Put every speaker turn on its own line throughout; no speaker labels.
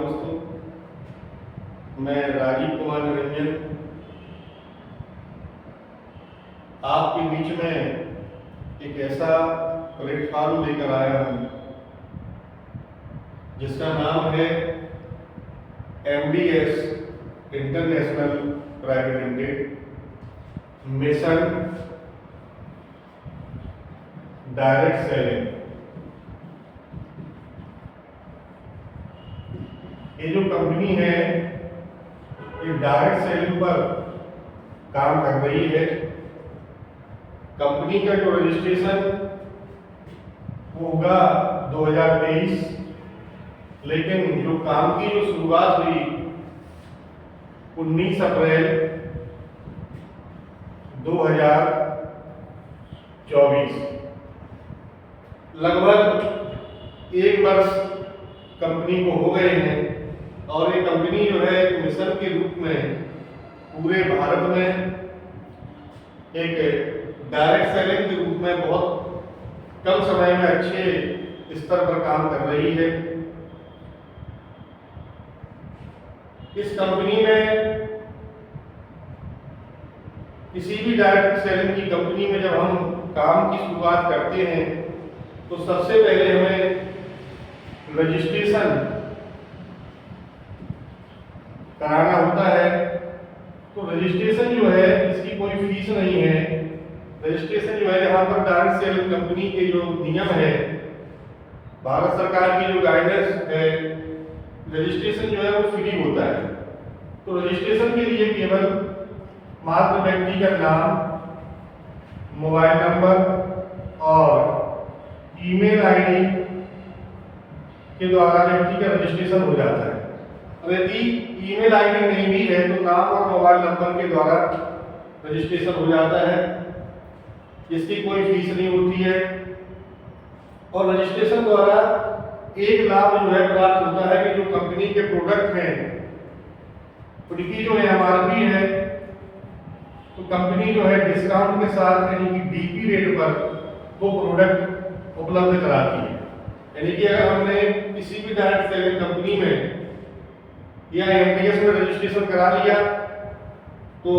दोस्तों, मैं राजीव कुमार निरंजन आपके बीच में एक ऐसा प्लेटफॉर्म लेकर आया हूँ जिसका नाम है MDS international private limited mission direct selling. ये जो कंपनी है ये डायरेक्ट सेलिंग पर काम कर रही है। कंपनी का जो रजिस्ट्रेशन होगा 2023, लेकिन जो काम की जो शुरुआत हुई 19 अप्रैल 2024। लगभग 1 वर्ष कंपनी को हो गए हैं और ये कंपनी जो है एक मिशन के रूप में पूरे भारत में एक डायरेक्ट सेलिंग के रूप में बहुत कम समय में अच्छे स्तर पर काम कर रही है। इस कंपनी में किसी भी डायरेक्ट सेलिंग की कंपनी में जब हम काम की शुरुआत करते हैं तो सबसे पहले हमें रजिस्ट्रेशन कराना होता है। तो रजिस्ट्रेशन जो है इसकी कोई फीस नहीं है। रजिस्ट्रेशन जो है यहाँ पर डायरेक्ट सेलिंग कंपनी के जो नियम है, भारत सरकार की जो गाइडेंस है, रजिस्ट्रेशन जो है वो फ्री होता है। तो रजिस्ट्रेशन के लिए केवल मात्र व्यक्ति का नाम, मोबाइल नंबर और ईमेल आईडी के द्वारा व्यक्ति का रजिस्ट्रेशन हो जाता है। यदि ईमेल आईडी नहीं भी है तो नाम और मोबाइल नंबर के द्वारा रजिस्ट्रेशन हो जाता है। इसकी कोई फीस नहीं होती है और रजिस्ट्रेशन द्वारा एक लाभ जो है प्राप्त होता है कि जो कंपनी के प्रोडक्ट हैं उनकी जो MRP है तो कंपनी जो है डिस्काउंट के साथ यानी कि DP रेट पर वो प्रोडक्ट उपलब्ध कराती है। यानी कि अगर हमने किसी भी डायरेक्ट सेलिंग कंपनी में या MDS में रजिस्ट्रेशन करा लिया तो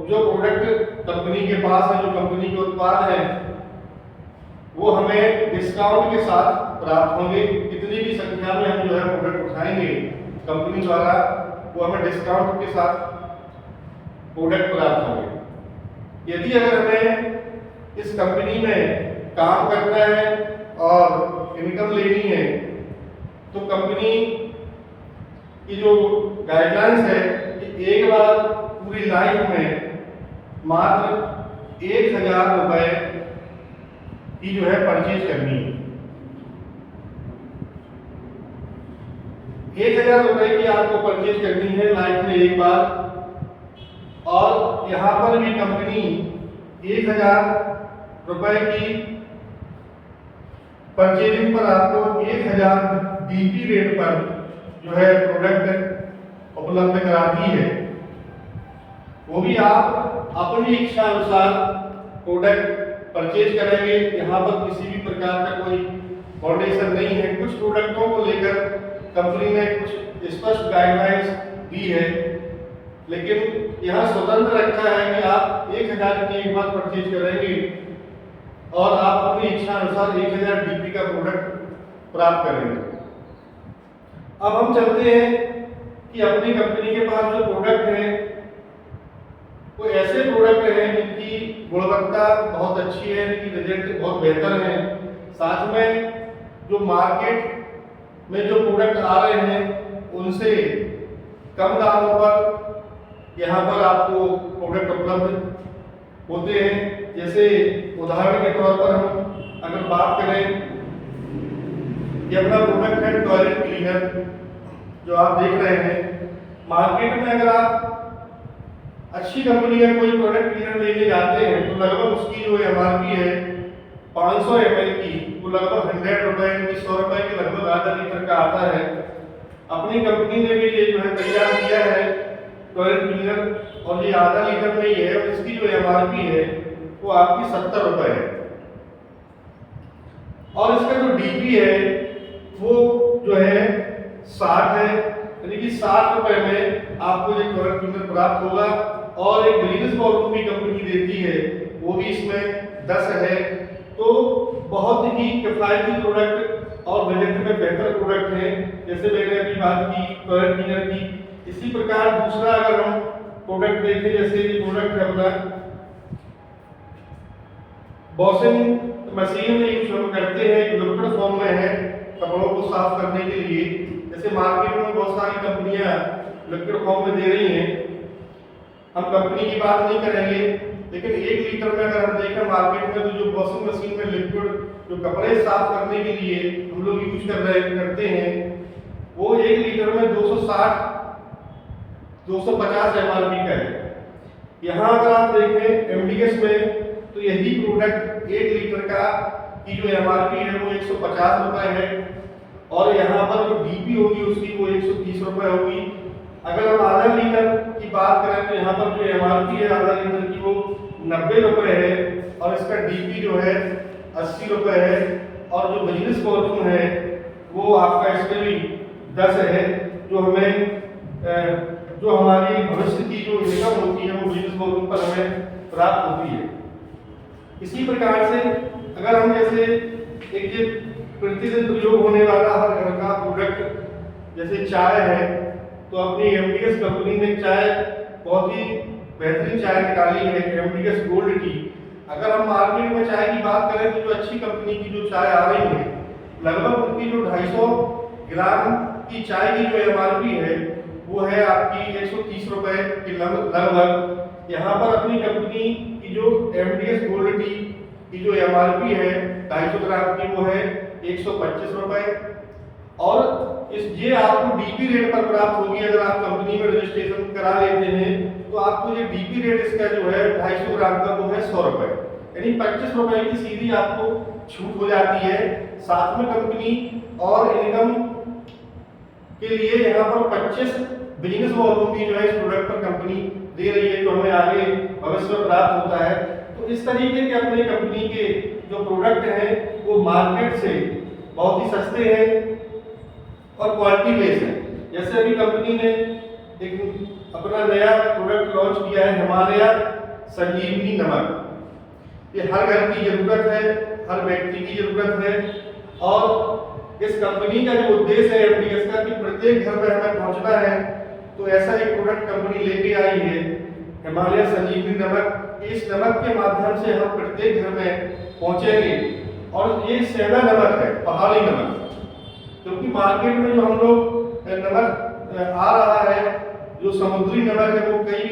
जो प्रोडक्ट कंपनी के पास है, जो कंपनी के उत्पाद हैं, वो हमें डिस्काउंट के साथ प्राप्त होंगे। कितनी भी संख्या में हम जो है प्रोडक्ट उठाएंगे कंपनी द्वारा वो हमें डिस्काउंट के साथ प्रोडक्ट प्राप्त होंगे। यदि अगर हमें इस कंपनी में काम करना है और इनकम लेनी है तो कंपनी की जो गाइडलाइंस है कि एक बार पूरी लाइफ में मात्र 1000 रुपए की जो है परचेज करनी है। 1000 रुपए की आपको परचेज करनी है लाइफ में एक बार। और यहाँ पर भी कंपनी 1000 रुपए की परचेजिंग पर आपको 1000 DP रेट पर जो है प्रोडक्ट उपलब्ध कराती है। वो भी आप अपनी इच्छा अनुसार प्रोडक्ट परचेज करेंगे। यहाँ पर किसी भी प्रकार का कोई फाउंडेशन नहीं है। कुछ प्रोडक्टों को लेकर कंपनी ने कुछ स्पष्ट गाइडलाइंस दी है, लेकिन यहाँ स्वतंत्र रखा है कि आप 1000 की एक बार परचेज करेंगे और आप अपनी इच्छा अनुसार 1000 DP का प्रोडक्ट प्राप्त करेंगे। अब हम चलते हैं कि अपनी कंपनी के पास जो प्रोडक्ट है वो ऐसे प्रोडक्ट हैं जिनकी गुणवत्ता बहुत अच्छी है, जिनकी रिजल्ट बहुत बेहतर है। साथ में जो मार्केट में जो प्रोडक्ट आ रहे हैं उनसे कम दामों पर यहाँ पर आपको प्रोडक्ट उपलब्ध होते हैं। जैसे उदाहरण के तौर पर हम अगर बात करें, ये अपना प्रोडक्ट है टॉयलेट क्लीनर जो आप देख रहे हैं। मार्केट में अगर आप अच्छी कंपनी का कोई प्रोडक्ट क्लीनर लेने जाते हैं तो लगभग उसकी जो MRP है 500 ml की, वो लगभग 100 रुपए की 100 रुपए के लगभग आधा लीटर का आता है। अपनी कंपनी ने भी ये जो है तैयार किया है टॉयलेट क्लीनर और ये आधा लीटर में ही है और इसकी जो MRP है वो आपकी 70 रुपए है। और इसका जो DP है वो जो है 60 है यानी कि 60 रुपए में आपको ये प्रोडक्ट यूनिट प्राप्त होगा। और एक बिजनेस वॉल्यूम भी कंपनी देती है, वो भी इसमें 10 है। तो बहुत ही किफायती प्रोडक्ट और बजट में बेहतर प्रोडक्ट है, जैसे मैंने अभी बात की प्रोडक्ट क्लीनर की। इसी प्रकार दूसरा अगर हम प्रोडक्ट देखें, जैसे ये प्रोडक्ट है अपना वॉशिंग मशीन में यूज हम करते हैं, लिक्विड फॉर्म में है कपड़ों को साफ करने के लिए। जैसे मार्केट में बहुत सारी कंपनियां लिक्विड फॉर्म में दे रही हैं, हम कंपनी की बात नहीं करेंगे, लेकिन 1 लीटर में अगर हम देखें मार्केट में, तो जो वॉशिंग मशीन में लिक्विड जो कपड़े साफ करने के लिए हम लोग यूज करते हैं, वो 1 लीटर में 250 MRP का है। यहाँ अगर आप देखें MDS में, तो यही प्रोडक्ट 1 लीटर का की जो MRP है वो 150 रुपए है, और यहाँ पर जो DP होगी उसकी वो 130 रुपए होगी। अगर हम आधा लीटर की बात करें, तो यहाँ पर जो MRP है आधा लीटर की वो 90 रुपए है, और इसका DP जो है 80 रुपए है, और जो बिजनेस वॉल्यूम है वो आपका इसमें भी 10 है, जो हमारी भविष्य की जो इनकम होती है वो बिजनेस वॉल्यूम पर हमें प्राप्त होती है। इसी प्रकार से अगर हम जैसे एक ये प्रतिदिन प्रयोग होने वाला हर घर का प्रोडक्ट जैसे चाय है, तो अपनी MDS कंपनी ने चाय बहुत ही बेहतरीन चाय निकाली है, MDS गोल्ड की। अगर हम मार्केट में चाय की बात करें, तो जो अच्छी कंपनी की जो चाय आ रही है, लगभग उनकी जो 250 ग्राम की चाय की जो MRP है वो है आपकी 130 रुपए की लगभग। यहाँ पर अपनी कंपनी की जो MDS गोल्ड टी की जो MRP है 250 ग्राम की, वो है 125 रुपए। और ये आपको DP रेट पर प्राप्त होगी। अगर आप कंपनी में रजिस्ट्रेशन करा लेते हैं, तो आपको ये DP रेट इसका जो है 250 ग्राम का वो है 100 रुपए, यानी 25 रुपए की सीधी आपको छूट हो जाती है। साथ में कंपनी और इनकम के लिए यहाँ पर 25 बिजनेस वॉल्यूम भी जो है इस प्रोडक्ट पर कंपनी दे रही है, जो हमें आगे भविष्य में प्राप्त होता है। तो इस तरीके के अपने कंपनी के जो प्रोडक्ट हैं वो मार्केट से बहुत ही सस्ते हैं और क्वालिटी बेस है। जैसे अभी कंपनी ने एक अपना नया प्रोडक्ट लॉन्च किया है, हिमालय संजीवनी नमक। ये हर घर की जरूरत है, हर व्यक्ति की जरूरत है, और इस कंपनी का जो उद्देश्य है MDS का कि प्रत्येक घर में हमें पहुंचना है, तो ऐसा एक प्रोडक्ट कंपनी लेके आई है, हिमालय संजीवनी नमक। इस नमक के माध्यम से हम प्रत्येक घर में पहुंचेंगे, और ये सेवा नमक है, पहाड़ी नमक। क्योंकि मार्केट में जो हम लोग नमक आ रहा है, जो समुद्री नमक है, वो कई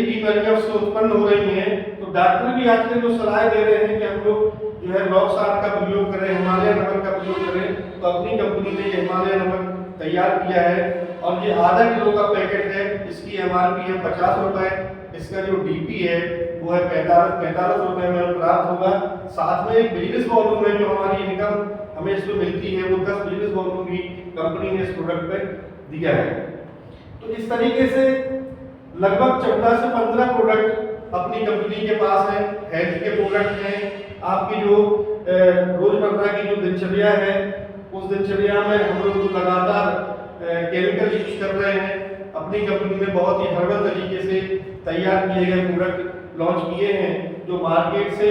बीमारियां उससे उत्पन्न हो रही हैं। तो डॉक्टर भी आजकल जो सलाह दे रहे हैं कि हम लोग जो है रॉक साल्ट का प्रयोग करें, हिमालय नमक का प्रयोग करें। तो अपनी कंपनी ने ये हिमालय नमक तैयार किया है, और ये आधा किलो का पैकेट है। इसकी MRP है 50 रुपए, इसका जो DP है वो है 45 रुपए में प्राप्त होगा। साथ में एक बिजनेस वॉल्यूम है, जो हमारी इनकम हमें इसमें मिलती है, वो 10 बिजनेस वॉल्यूम भी कंपनी ने इस प्रोडक्ट पे दिया है। तो इस तरीके से लगभग 14 से 15 प्रोडक्ट अपनी कंपनी के पास है। हेल्थ के प्रोडक्ट हैं, आपकी जो रोजमर्रा की जो दिनचर्या है, उस दिनचर्या में हम लोग लगातार केमिकल यूज कर रहे हैं। अपनी कंपनी ने बहुत ही हर्बल तरीके से तैयार किए गए प्रोडक्ट लॉन्च किए हैं, जो मार्केट से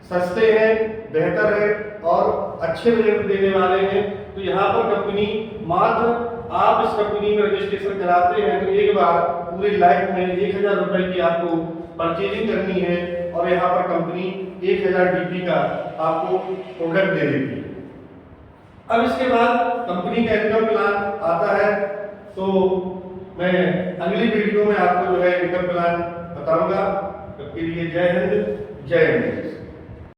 सस्ते हैं, बेहतर है और अच्छे रिजल्ट देने वाले हैं। तो यहाँ पर कंपनी मात्र आप इस कंपनी में रजिस्ट्रेशन कराते हैं, तो एक बार पूरी लाइफ में 1000 रुपए की आपको परचेजिंग करनी है, और यहाँ पर कंपनी 1000 DP का आपको प्रोडक्ट दे देती है। अब इसके बाद कंपनी का इनकम प्लान आता है, तो मैं अगली वीडियो में आपको जो है इनकम प्लान बताऊंगा। तब के लिए जय हिंद, जय हिंद।